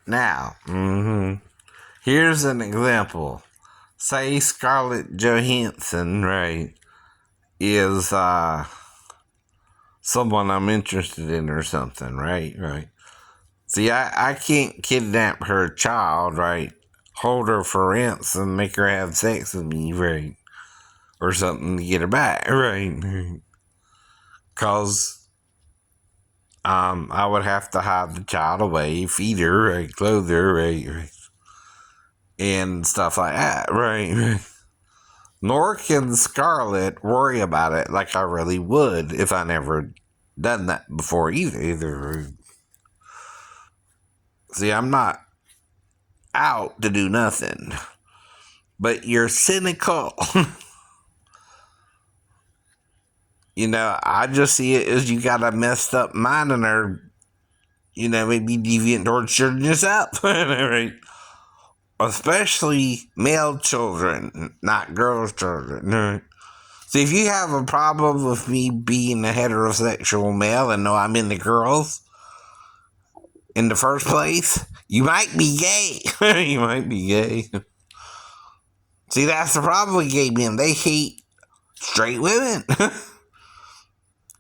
Now, here's an example. Say Scarlette Johanson, right, is someone I'm interested in or something, right. See, I can't kidnap her child, right, hold her for ransom and make her have sex with me, right, or something to get her back, right, because I would have to hide the child away, feed her, right, clothe her, right, and stuff like that, right. Nor can Scarlett worry about it like I really would if I never done that before either. See, I'm not out to do nothing, but you're cynical. I just see it as you got a messed up mind and are, maybe deviant towards children yourself, right? Especially male children, not girls' children, right? See, if you have a problem with me being a heterosexual male and know I'm into girls in the first place, you might be gay. You might be gay. See, that's the problem with gay men. They hate straight women.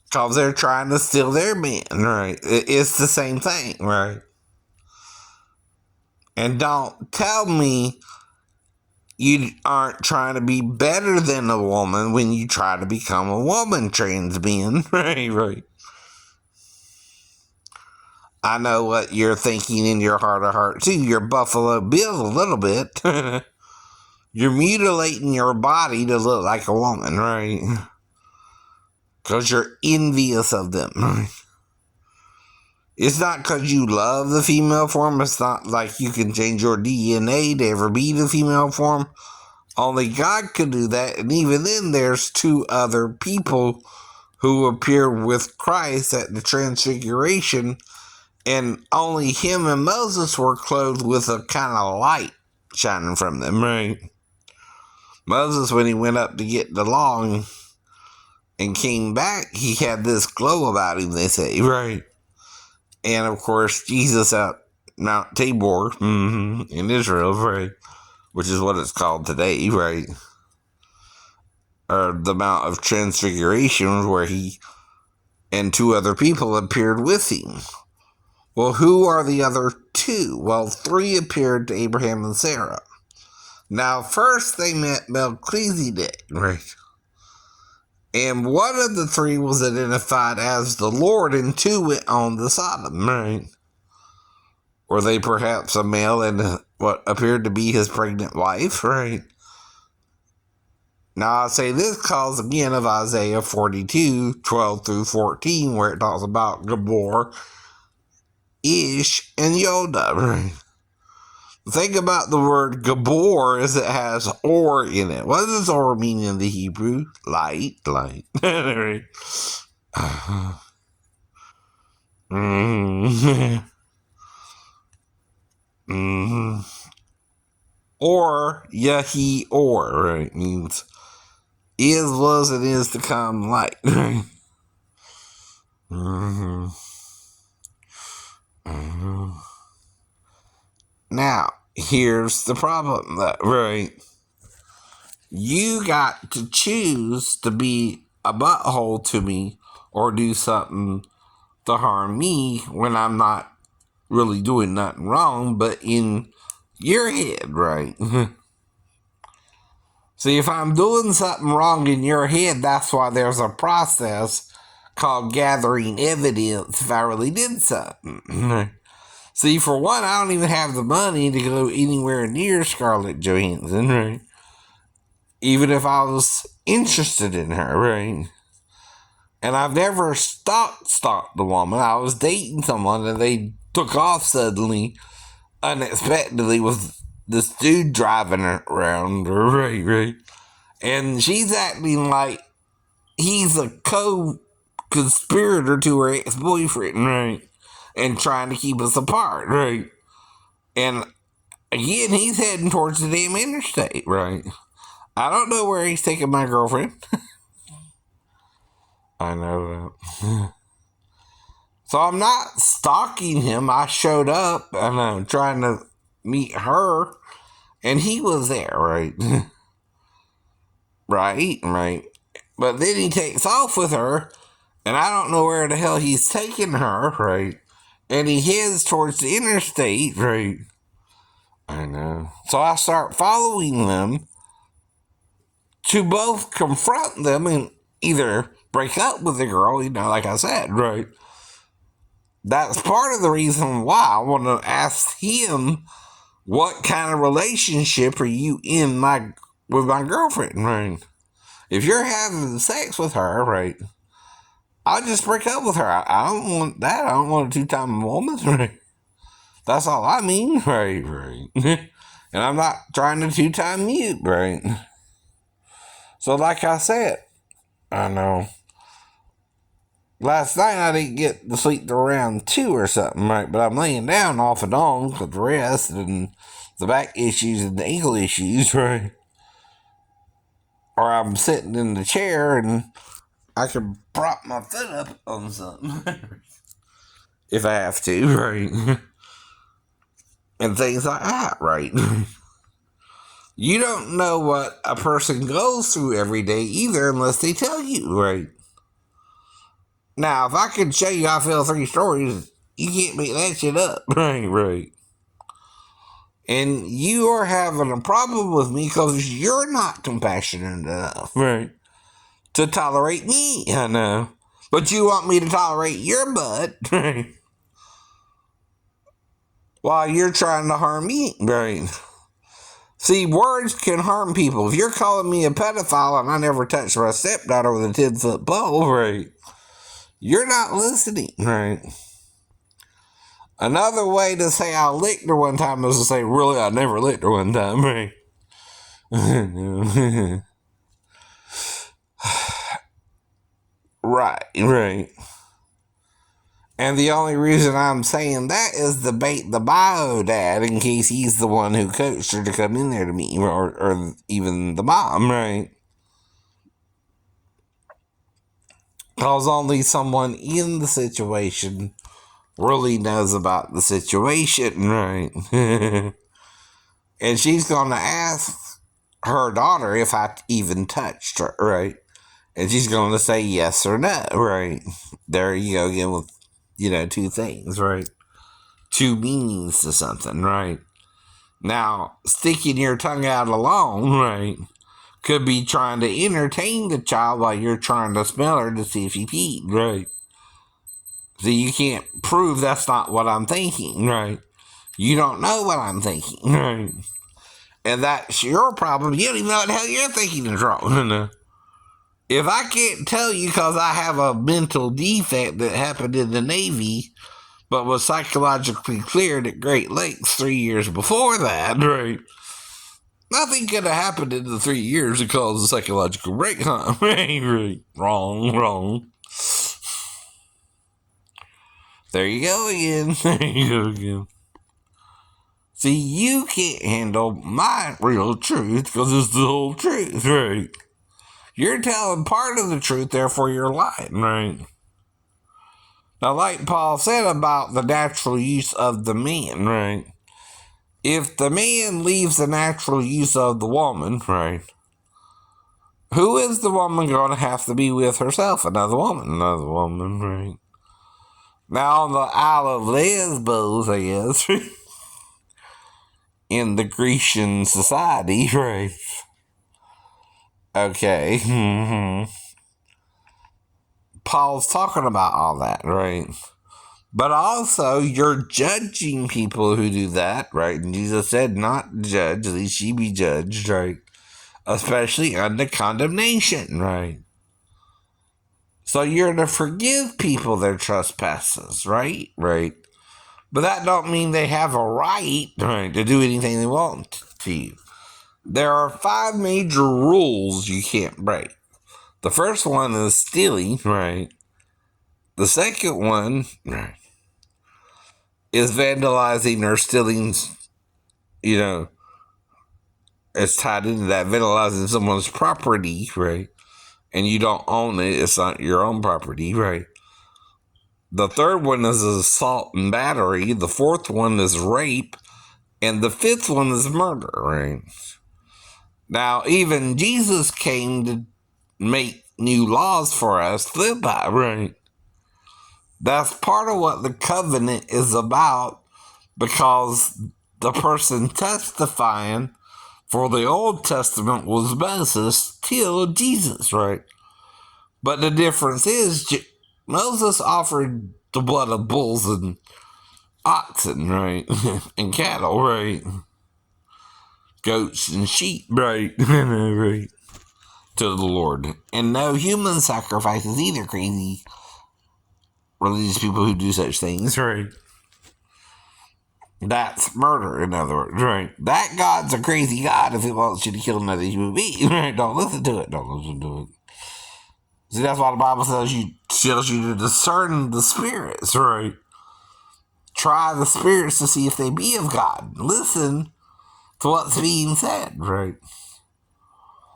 Because they're trying to steal their man, right? It's the same thing, right? And don't tell me you aren't trying to be better than a woman when you try to become a woman, trans men, right. I know what you're thinking in your heart of hearts too. You're Buffalo Bill a little bit. You're mutilating your body to look like a woman, right? Because you're envious of them, right? It's not because you love the female form. It's not like you can change your DNA to ever be the female form. Only God could do that. And even then, there's two other people who appeared with Christ at the Transfiguration. And only him and Moses were clothed with a kind of light shining from them, right? Moses, when he went up to get the law and came back, he had this glow about him, they say, right? And of course, Jesus at Mount Tabor in Israel, right? Which is what it's called today, right? Or the Mount of Transfiguration, where he and two other people appeared with him. Well, who are the other two? Well, three appeared to Abraham and Sarah. Now, first they met Melchizedek, right? And one of the three was identified as the Lord, and two went on to Sodom, right? Were they perhaps a male and what appeared to be his pregnant wife, right? Now, I say this because, again, of Isaiah 42, 12 through 14, where it talks about Gabor, Ish, and Yoda, right? Think about the word Gabor as it has or in it. What does or mean in the Hebrew? Light. Or, Yahi or, right? Means is, was, and is to come light. Now, here's the problem, right? You got to choose to be a butthole to me or do something to harm me when I'm not really doing nothing wrong, but in your head, right? See, if I'm doing something wrong in your head, that's why there's a process called gathering evidence if I really did something. See, for one, I don't even have the money to go anywhere near Scarlette Johansson, right? Even if I was interested in her, right? And I've never stalked the woman. I was dating someone and they took off suddenly, unexpectedly, with this dude driving her around, right? And she's acting like he's a co-conspirator to her ex-boyfriend, right? And trying to keep us apart, right? And again, he's heading towards the damn interstate, right? I don't know where he's taking my girlfriend. I know that. So I'm not stalking him. I showed up and I'm trying to meet her, and he was there, right? right. But then he takes off with her, and I don't know where the hell he's taking her, right? And he heads towards the interstate, right? I know. So I start following them to both confront them and either break up with the girl, like I said, right? That's part of the reason why I want to ask him, what kind of relationship are you in with my girlfriend, right? If you're having sex with her, right, I'll just break up with her. I don't want that. I don't want a two-time woman, right? That's all I mean, right. And I'm not trying to two-time you, right? So like I said, I know. Last night I didn't get to sleep till around 2 or something, right? But I'm laying down off and on with the rest and the back issues and the ankle issues, right? Or I'm sitting in the chair and I can prop my foot up on something if I have to, right? And things like that, right? You don't know what a person goes through every day either unless they tell you, right? Now, if I could show you I feel 3 stories, you can't make that shit up, right. And you are having a problem with me because you're not compassionate enough, right, to tolerate me, I know. But you want me to tolerate your butt, right, while you're trying to harm me, right? See, words can harm people. If you're calling me a pedophile and I never touched my stepdaughter with a 10-foot pole, right, you're not listening, right? Another way to say I licked her one time is to say, really, I never licked her one time, right? right. And the only reason I'm saying that is to bait the bio dad in case he's the one who coached her to come in there to meet me, or even the mom, right? Because only someone in the situation really knows about the situation, right? And she's going to ask her daughter if I even touched her, right? And she's going to say yes or no, right? There you go again with, 2 things, right? 2 meanings to something, right? Now, sticking your tongue out alone, right, could be trying to entertain the child while you're trying to smell her to see if he peed, right? So you can't prove that's not what I'm thinking, right? You don't know what I'm thinking, right? And that's your problem. You don't even know what the hell you're thinking is wrong. If I can't tell you because I have a mental defect that happened in the Navy, but was psychologically cleared at Great Lakes 3 years before that, right? Nothing could have happened in the 3 years to cause a psychological break, huh? Right. Wrong. There you go again. See, you can't handle my real truth because it's the whole truth, right? You're telling part of the truth, therefore you're lying, right? Now, like Paul said about the natural use of the man, right? If the man leaves the natural use of the woman, right? Who is the woman going to have to be with herself? Another woman, right? Now, on the Isle of Lesbos, I guess, in the Grecian society, right? Okay. Paul's talking about all that, right? But also, you're judging people who do that, right? And Jesus said not judge, lest ye be judged, right? Especially under condemnation, right? So you're to forgive people their trespasses, right? Right. But that don't mean they have a right, right, to do anything they want to you. There are 5 major rules you can't break. The first one is stealing, right? The second one, right, is vandalizing or stealing, it's tied into that, vandalizing someone's property, right? And you don't own it, it's not your own property, right? The third one is assault and battery. The fourth one is rape. And the fifth one is murder, right? Now, even Jesus came to make new laws for us to live by, right? That's part of what the covenant is about, because the person testifying for the Old Testament was Moses till Jesus, right? But the difference is Moses offered the blood of bulls and oxen, right? And cattle, right? Goats and sheep, right? Right. To the Lord. And no human sacrifices either, crazy religious people who do such things, right? That's murder, in other words, right? That God's a crazy God if he wants you to kill another human being, right? Don't listen to it. Don't listen to it. See, that's why the Bible tells you to discern the spirits, right? Try the spirits to see if they be of God. Listen to what's being said, right?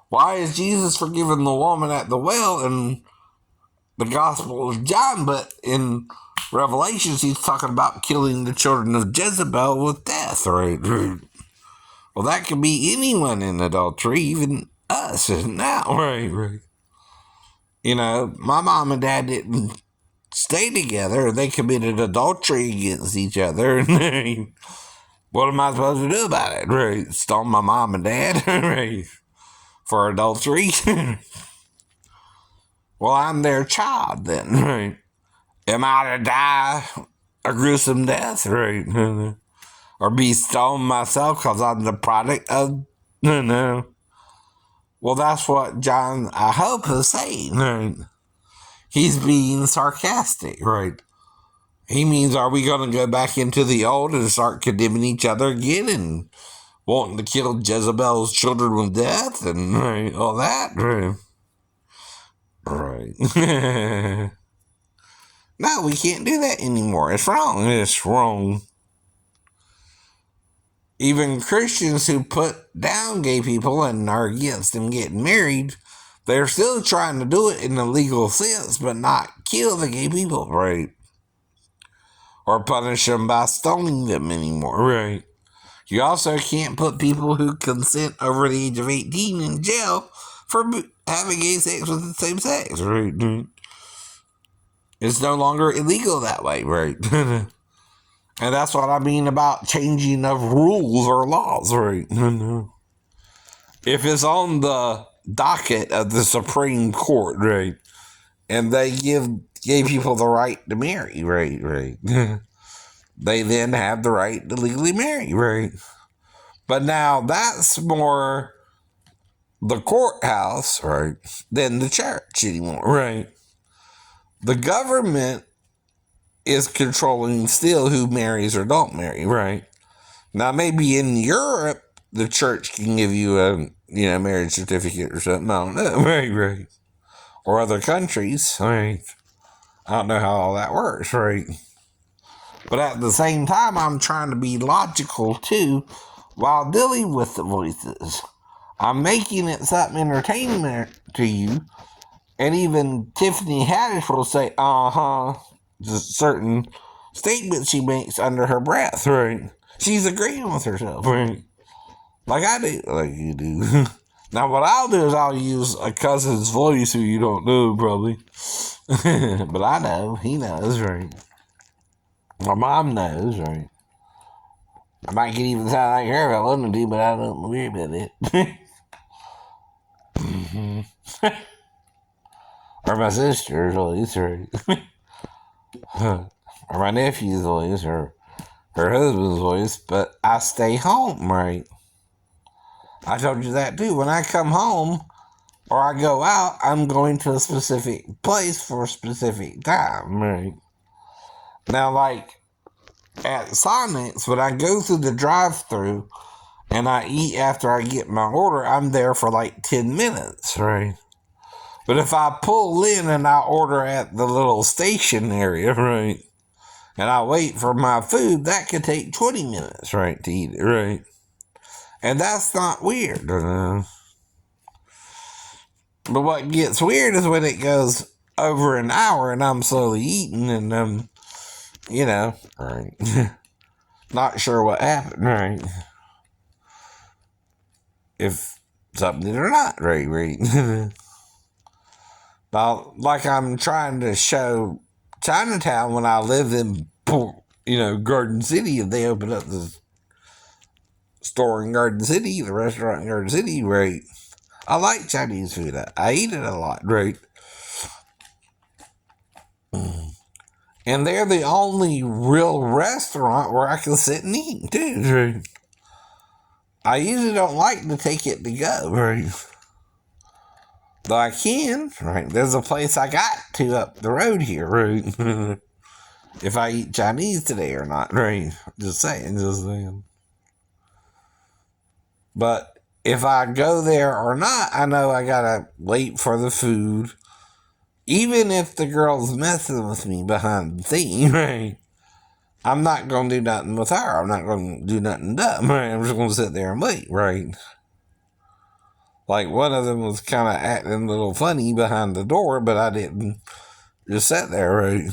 Why is Jesus forgiving the woman at the well in the Gospel of John, but in Revelations he's talking about killing the children of Jezebel with death, right? Well, that could be anyone in adultery, even us now, right? You know, my mom and dad didn't stay together. They committed adultery against each other. What am I supposed to do about it, right? Stone my mom and dad, right? For adultery? Well, I'm their child then, right? Am I to die a gruesome death, right? Or be stoned myself because I'm the product of, no. Well, that's what John, I hope, is saying, right? He's being sarcastic, right? He means, are we going to go back into the old and start condemning each other again and wanting to kill Jezebel's children with death and right, all that, right? Right. No, we can't do that anymore. It's wrong. It's wrong. Even Christians who put down gay people and are against them getting married, they're still trying to do it in a legal sense, but not kill the gay people, right? Or punish them by stoning them anymore, right? You also can't put people who consent over the age of 18 in jail for having gay sex with the same sex, right? It's no longer illegal that way, right? And that's what I mean about changing of rules or laws, right? If it's on the docket of the Supreme Court, right, and they give gay people the right to marry, right, they then have the right to legally marry, right? But now that's more the courthouse, right, than the church anymore, right? The government is controlling still who marries or don't marry, right? Now, maybe in Europe, the church can give you a, marriage certificate or something. I don't know. Right. Or other countries, right? I don't know how all that works, right? But at the same time, I'm trying to be logical, too, while dealing with the voices. I'm making it something entertaining to you. And even Tiffany Haddish will say, just certain statements she makes under her breath, right? She's agreeing with herself, right? Like I do, like you do. Now, what I'll do is I'll use a cousin's voice who you don't know, probably. But I know, he knows, right? My mom knows, right? I might get even sound like her if I wanted to, but I don't worry about it. Or my sister's voice, right? Or my nephew's voice, or her husband's voice, but I stay home, right? I told you that too. When I come home or I go out, I'm going to a specific place for a specific time, right? Now, like at Sonic's, when I go through the drive-thru and I eat after I get my order, I'm there for like 10 minutes, right? But if I pull in and I order at the little station area, right, and I wait for my food, that could take 20 minutes, right, to eat it, right? And that's not weird. But what gets weird is when it goes, over an hour and I'm slowly eating and right. Not sure what happened, right? If something or not, right. Now, like I'm trying to show Chinatown when I lived in, Garden City, if they opened up the store in Garden City, the restaurant in Garden City, right? I like Chinese food. I eat it a lot, right? And they're the only real restaurant where I can sit and eat, too, right? I usually don't like to take it to go, right? Though I can, right? There's a place I got to up the road here, right? If I eat Chinese today or not, right? Just saying. But if I go there or not, I know I gotta wait for the food. Even if the girl's messing with me behind the scene, right? I'm not gonna do nothing with her. I'm not gonna do nothing dumb, right? I'm just gonna sit there and wait, right? Like one of them was kind of acting a little funny behind the door, but I didn't just sit there, right?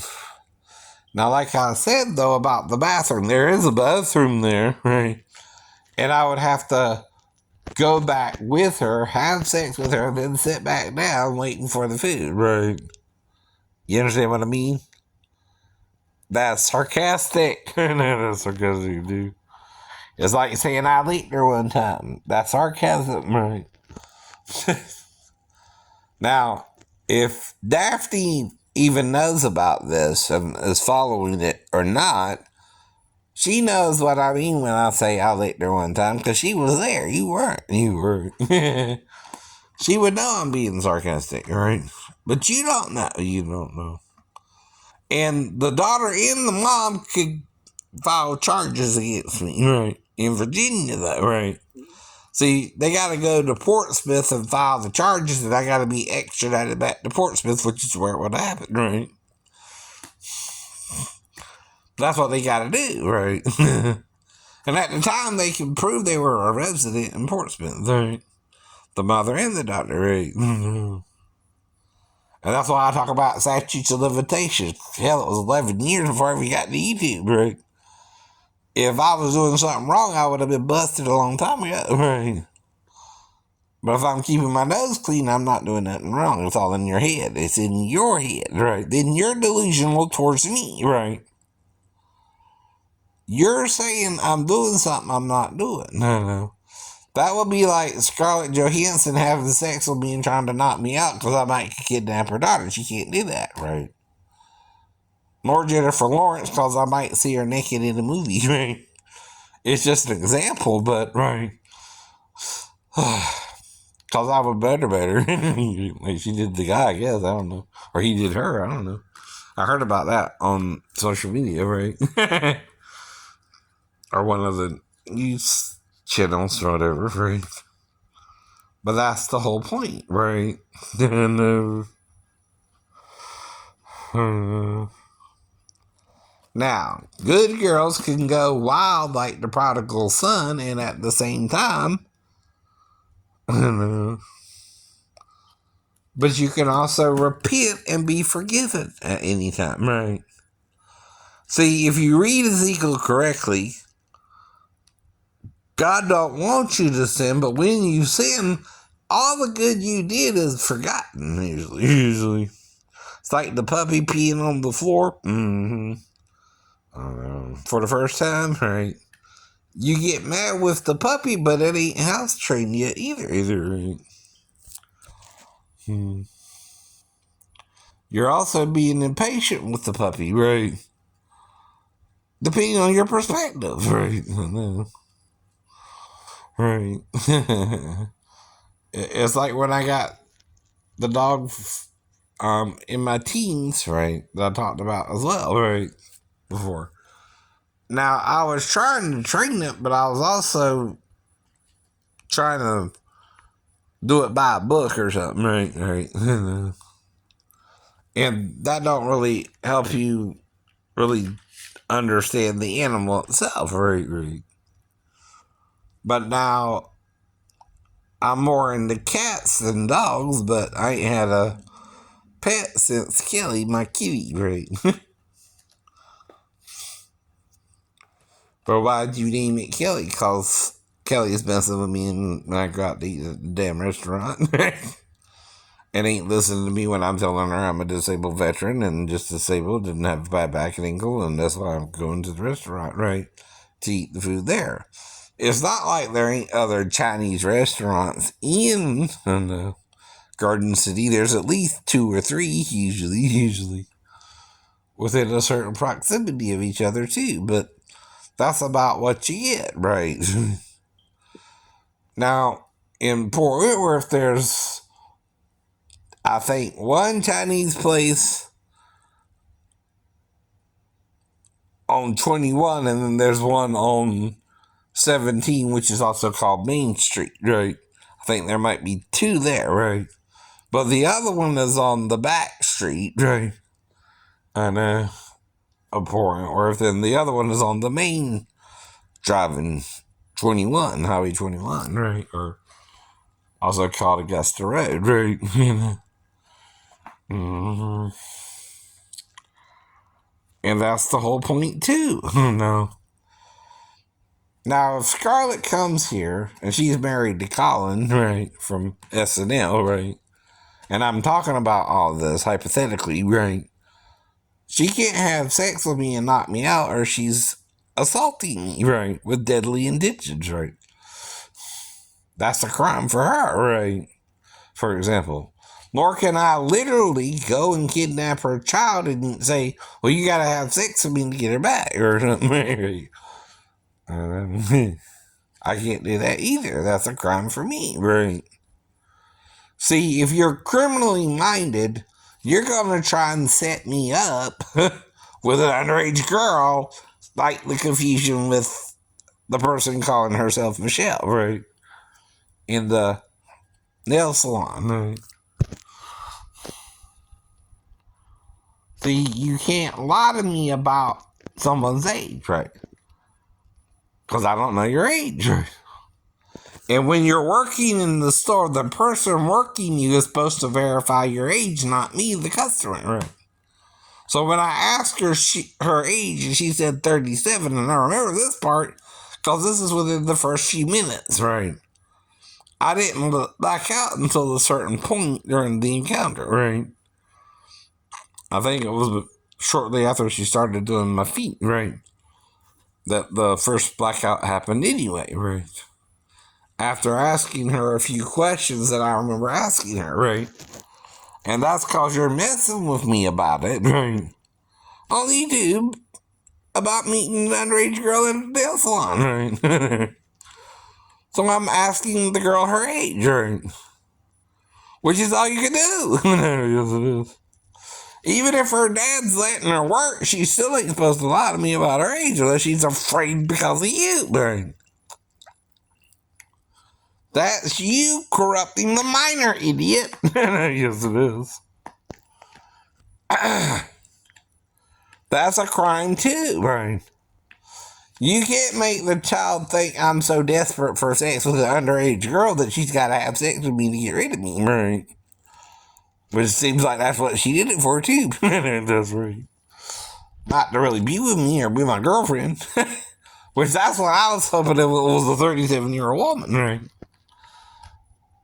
Now, like I said, though, about the bathroom, there is a bathroom there, right? And I would have to go back with her, have sex with her, then sit back down waiting for the food, right? You understand what I mean? That's sarcastic. That's sarcastic, dude. It's like saying I licked her one time. That's sarcasm, right? Now, if Daphne even knows about this and is following it or not, she knows what I mean when I say I licked her one time because she was there. You weren't. You were. She would know I'm being sarcastic, right? But you don't know. You don't know. And the daughter and the mom could file charges against me, right? In Virginia, though, right? See, they got to go to Portsmouth and file the charges, and I got to be extradited back to Portsmouth, which is where it would happen, right? That's what they got to do, right? And at the time, they can prove they were a resident in Portsmouth, right? The mother and the daughter, right? And that's why I talk about statutes of limitations. Hell, it was 11 years before I ever got to YouTube, right? If I was doing something wrong, I would have been busted a long time ago, right? But if I'm keeping my nose clean, I'm not doing nothing wrong. It's all in your head. It's in your head, right? Then you're delusional towards me, right? You're saying I'm doing something I'm not doing. No. That would be like Scarlette Johanson having sex with me and trying to knock me out because I might kidnap her daughter. She can't do that, right? Nor Jennifer Lawrence because I might see her naked in a movie, right? It's just an example, but, right. Because I'm a better. Like she did the guy, I guess. I don't know. Or he did her. I don't know. I heard about that on social media, right? Or one of the news channels or whatever, right? But that's the whole point, right? Now, good girls can go wild like the prodigal son, and at the same time, but you can also repent and be forgiven at any time, right? See, if you read Ezekiel correctly, God don't want you to sin, but when you sin, all the good you did is forgotten, usually. It's like the puppy peeing on the floor. For the first time, right? You get mad with the puppy, but it ain't house trained yet either, right? You're also being impatient with the puppy, right? Depending on your perspective, right? Right. It's like when I got the dog in my teens, right? That I talked about as well, right? Before. Now, I was trying to train it, but I was also trying to do it by a book or something, right? And that don't really help you really understand the animal itself, right? But now I'm more into cats than dogs, but I ain't had a pet since Kelly, my kitty, right? But why'd you name it Kelly? Because Kelly's messing with me when I go out to eat at the damn restaurant. And ain't listening to me when I'm telling her I'm a disabled veteran and just disabled, didn't have a bad back and ankle, and that's why I'm going to the restaurant, right? To eat the food there. It's not like there ain't other Chinese restaurants in Garden City. There's at least 2 or 3, usually, within a certain proximity of each other, too. But that's about what you get, right? Now, in Port Whitworth, there's, I think, one Chinese place on 21, and then there's one on 17, which is also called Main Street, right? I think there might be 2 there, right? But the other one is on the back street, right? And Port Whitworth, and the other one is on the main driving 21, Highway 21, right? Or also called Augusta Road, right? Mm-hmm. And that's the whole point, too. No. Now, if Scarlette comes here, and she's married to Colin, right, from SNL, right, and I'm talking about all this hypothetically, right, she can't have sex with me and knock me out, or she's assaulting me, right, with deadly intentions, right. That's a crime for her, right, for example. Nor can I literally go and kidnap her child and say, well, you gotta have sex with me to get her back, or something. I can't do that either. That's a crime for me, right? See, if you're criminally minded, you're gonna try and set me up with an underage girl, like the confusion with the person calling herself Michelle, right? In the nail salon, right? See, you can't lie to me about someone's age, right? Because I don't know your age, right? And when you're working in the store, the person working you is supposed to verify your age, not me, the customer, right? So when I asked her her age, and she said 37, and I remember this part, because this is within the first few minutes, right? I didn't back out until a certain point during the encounter, right? I think it was shortly after she started doing my feet, right? That the first blackout happened anyway, right? After asking her a few questions that I remember asking her, right? And that's because you're messing with me about it, right? On YouTube, about meeting an underage girl at a nail salon, right? So I'm asking the girl her age, right? Which is all you can do. Yes, it is. Even if her dad's letting her work, she still ain't supposed to lie to me about her age unless she's afraid because of you, right? That's you corrupting the minor, idiot. Yes, it is. That's a crime too, right? You can't make the child think I'm so desperate for sex with an underage girl that she's got to have sex with me to get rid of me, right? But it seems like that's what she did it for too. That's right. Not to really be with me or be my girlfriend. Which that's what I was hoping it was a 37-year-old woman, right?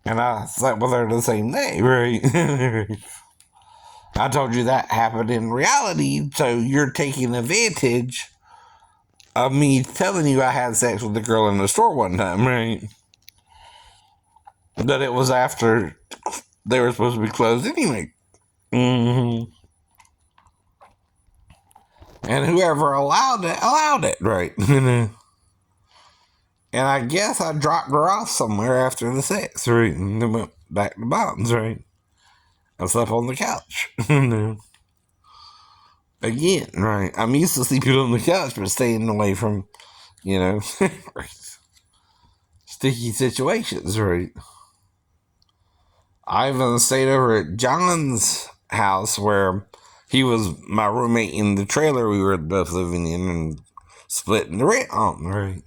And I slept with her the same day, right? I told you that happened in reality, so you're taking advantage of me telling you I had sex with the girl in the store one time, right? But it was after they were supposed to be closed anyway. Mm-hmm. And whoever allowed it, right? And I guess I dropped her off somewhere after the sex, right? And then went back to Bonds, right? I slept on the couch. Again, right? I'm used to sleeping on the couch, but staying away from, sticky situations, right? I even stayed over at John's house where he was my roommate in the trailer we were both living in and splitting the rent on, right?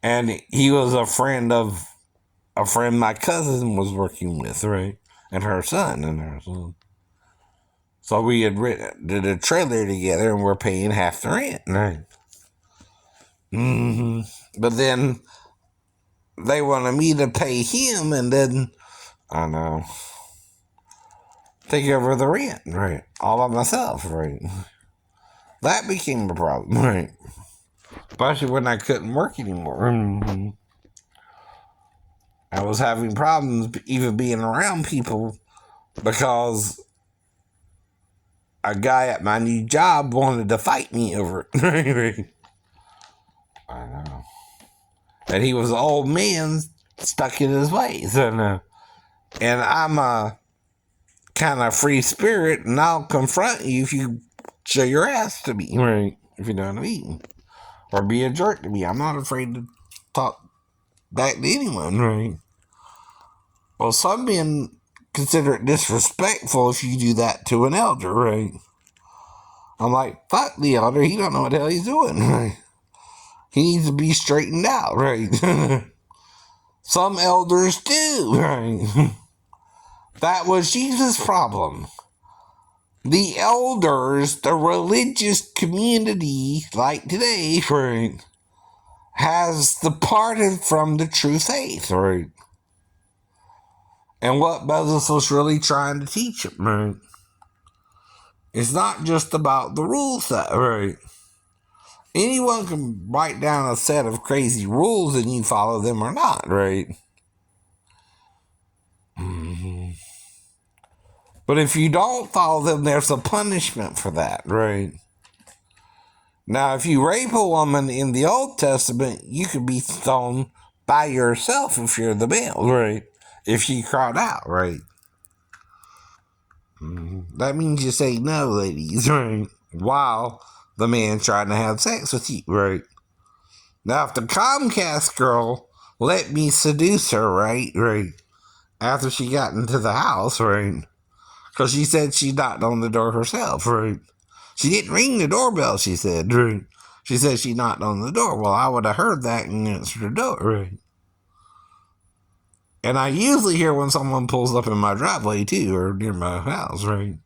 And he was a friend my cousin was working with, right? and her son and her son. So we had did a trailer together, and we're paying half the rent, right? But then they wanted me to pay him, and then I know take over the rent, right? All by myself, right? That became a problem, right? Especially when I couldn't work anymore. I was having problems even being around people because a guy at my new job wanted to fight me over it. I know. And he was an old man stuck in his ways. And I'm a kind of free spirit, and I'll confront you if you show your ass to me, right? If you know what I mean. Or be a jerk to me. I'm not afraid to talk back to anyone, right? Well, some men consider it disrespectful if you do that to an elder, right? I'm like, fuck the elder. He don't know what the hell he's doing, right? He needs to be straightened out, right? Some elders do, right? That was Jesus' problem. The elders, the religious community, like today, right, has departed from the true faith, right? And what Moses was really trying to teach them, right? It's not just about the rule set, right? Anyone can write down a set of crazy rules and you follow them or not, right? But if you don't follow them, there's a punishment for that, right? Now, if you rape a woman in the Old Testament, you could be stoned by yourself if you're the male, right? If she cried out, right? That means you say no, ladies, right? While the man trying to have sex with you, right? Now, if the Comcast girl let me seduce her, right? After she got into the house, right? Because she said she knocked on the door herself, right? She didn't ring the doorbell, she said, right? She said she knocked on the door. Well, I would have heard that and answered the door, right? And I usually hear when someone pulls up in my driveway, too, or near my house, right?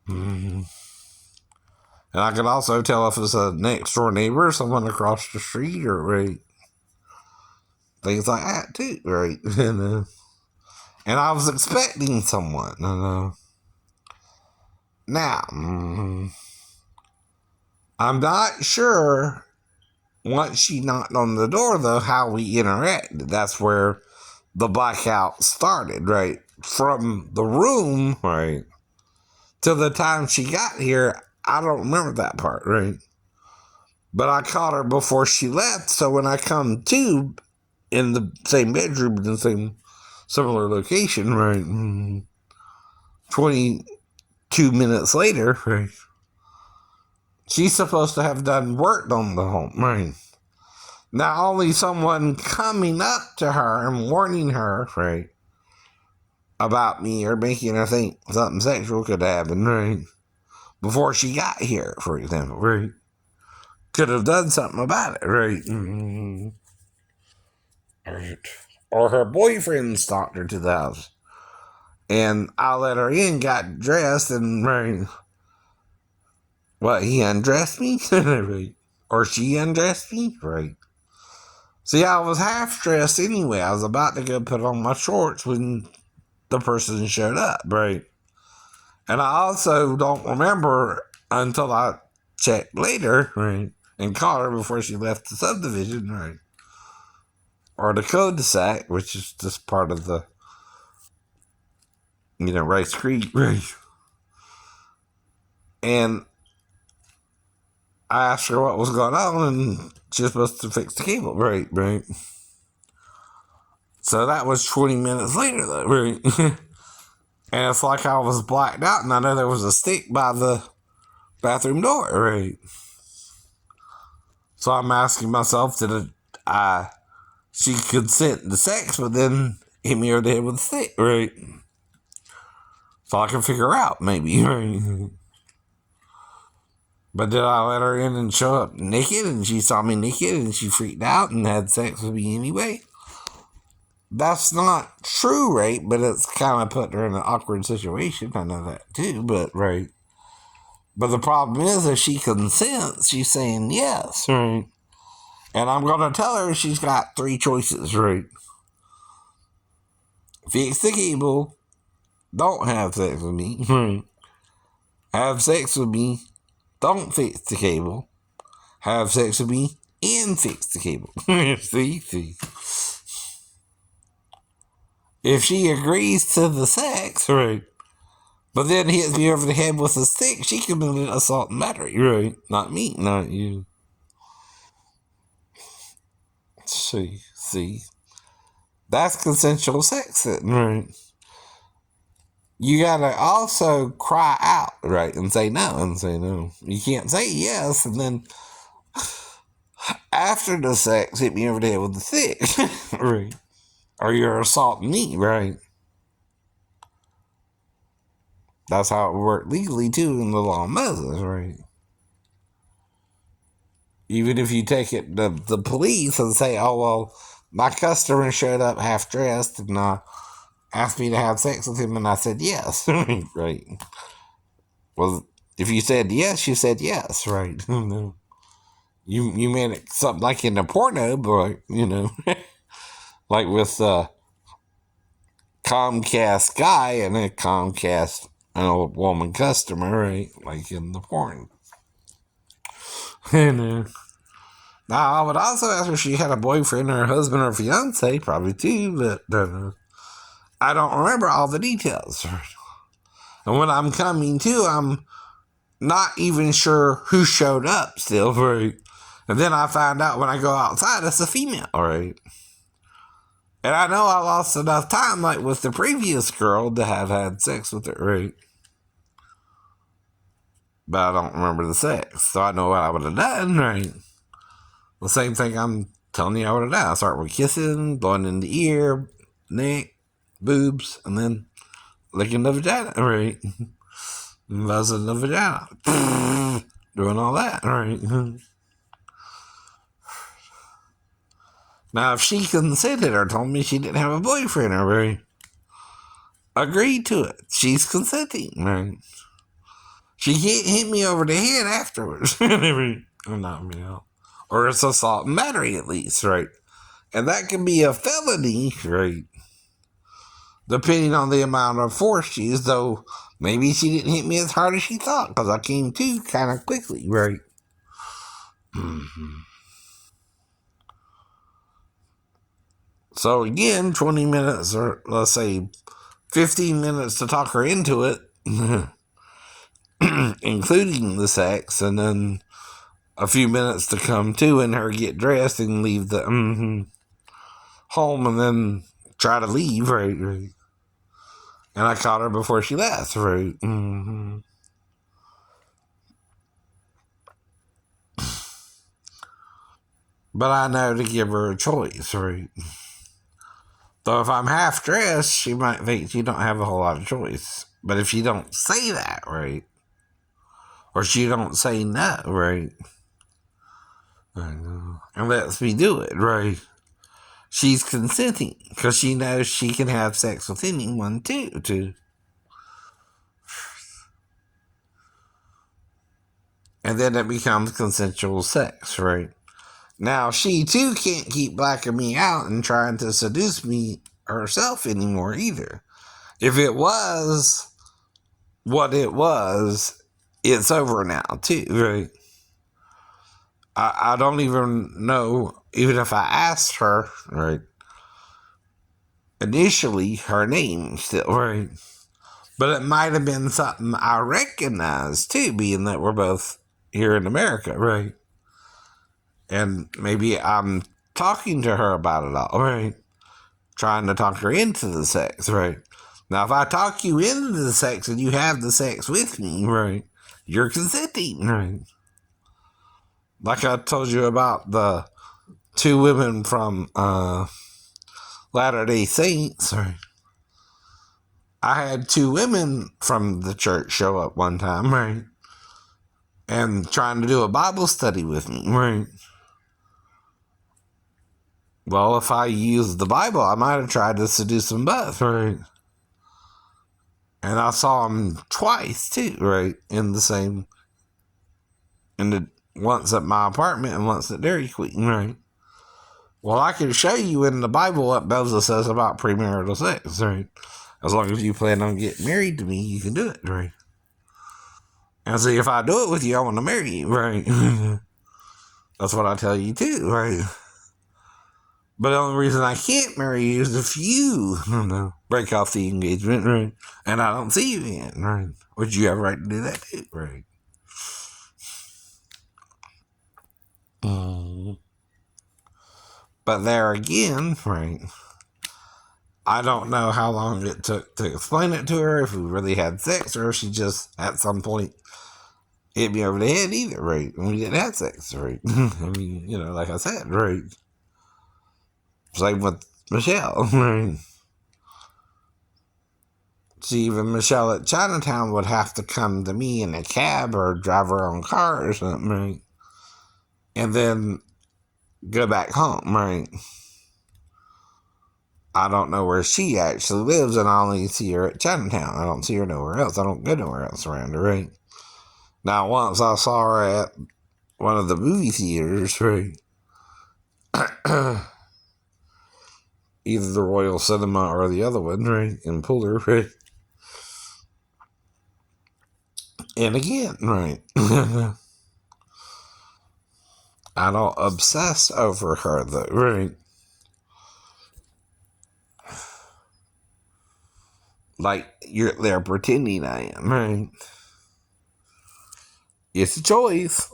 And I can also tell if it's a next door neighbor, someone across the street, or right? Things like that, too, right? And I was expecting someone, Now, I'm not sure once she knocked on the door, though, how we interacted. That's where the blackout started, right? From the room, right, to the time she got here, I don't remember that part, right? But I caught her before she left, so when I come to in the same bedroom, in the same similar location, right, 22 minutes later, right, she's supposed to have done work on the home, right? Not only someone coming up to her and warning her, right, about me or making her think something sexual could happen, right, before she got here, for example, right, could have done something about it, right? Right. Or her boyfriend stalked her to the house. And I let her in, got dressed, and right, what, he undressed me? Right. Or she undressed me? Right. See, I was half dressed anyway. I was about to go put on my shorts when the person showed up, right? And I also don't remember until I checked later, right, and caught her before she left the subdivision, right? Or the cul-de-sac, which is just part of the, Rice Creek, right? And I asked her what was going on, and she was supposed to fix the cable, right? So that was 20 minutes later, though, right? And it's like I was blacked out, and I know there was a stick by the bathroom door, right? So I'm asking myself, did she consent to sex, but then hit me over the head with a stick, right? So I can figure out, maybe, right? But did I let her in and show up naked, and she saw me naked, and she freaked out and had sex with me anyway? That's not true, right? But it's kind of putting her in an awkward situation. I know that too, but right. But the problem is, if she consents, she's saying yes, right? And I'm going to tell her she's got three choices, right? Fix the cable, don't have sex with me, right? Have sex with me, don't fix the cable. Have sex with me, and fix the cable. see. If she agrees to the sex, right, but then hits me over the head with a stick, she committed assault and battery, right? Not me, not you. See. That's consensual sex, right? You gotta also cry out, right, and say no. You can't say yes, and then after the sex, hit me over the head with the stick, right? Or you're assaulting me, right? That's how it worked legally, too, in the law of Moses, right? Even if you take it to the police and say, oh, well, my customer showed up half dressed and asked me to have sex with him, and I said yes, right? Well, if you said yes, you said yes, right? You made it something like in the porno, but, like with Comcast guy and a Comcast woman customer, right? Like in the porn. Now, I would also ask her if she had a boyfriend or a husband or fiance, probably too, but I don't remember all the details. And when I'm coming to, I'm not even sure who showed up still, right? And then I find out when I go outside, it's a female, right? And I know I lost enough time, like with the previous girl, to have had sex with her, right? But I don't remember the sex, so I know what I would have done, right? The same thing I'm telling you I would have done. I start with kissing, blowing in the ear, neck, boobs, and then licking the vagina, right? Buzzing the vagina. Doing all that, right? Now, if she consented or told me she didn't have a boyfriend or right, agreed to it, she's consenting, right? She can't hit me over the head afterwards. Or not me out. Or it's assault and battery at least, right? And that can be a felony, right? Depending on the amount of force she used, though maybe she didn't hit me as hard as she thought because I came to kind of quickly, right? So again, 20 minutes or let's say 15 minutes to talk her into it, including the sex, and then a few minutes to come to and her get dressed and leave the home and then try to leave, right? And I caught her before she left, right? But I know to give her a choice, right? So if I'm half dressed, she might think she don't have a whole lot of choice. But if she don't say that, right? Or she don't say no, right? And lets me do it, right? She's consenting because she knows she can have sex with anyone too. And then it becomes consensual sex, right? Now, she too can't keep blacking me out and trying to seduce me herself anymore either. If it was what it was, it's over now too, right? I don't even know, even if I asked her, right, initially, her name still, right? But it might have been something I recognized too, being that we're both here in America, right? And maybe I'm talking to her about it all, right? Trying to talk her into the sex, right? Now, if I talk you into the sex and you have the sex with me, right, you're consenting, right? Like I told you about the two women from Latter-day Saints, right? I had two women from the church show up one time, right? And trying to do a Bible study with me, right? Well, if I used the Bible, I might have tried to seduce them both, right? And I saw them twice too, right? Once at my apartment and once at Dairy Queen, right? Well, I can show you in the Bible what Moses says about premarital sex, right? As long as you plan on getting married to me, you can do it, right? And see, if I do it with you, I want to marry you, right? That's what I tell you too, right? But the only reason I can't marry you is if you, break off the engagement, right? And I don't see you again, right? Would you have a right to do that too, right? But there again, right? I don't know how long it took to explain it to her, if we really had sex, or if she just, at some point, hit me over the head either, right? And we didn't have sex, right? I mean, like I said, right? Same with Michelle, right? See, even Michelle at Chinatown would have to come to me in a cab or drive her own car or something, right? And then go back home, right? I don't know where she actually lives, and I only see her at Chinatown. I don't see her nowhere else. I don't go nowhere else around her, right? Now, once I saw her at one of the movie theaters, right? Either the Royal Cinema or the other one, right? In Puller, right? And again, right? I don't obsess over her, though, right? Like they're pretending I am, right? It's a choice.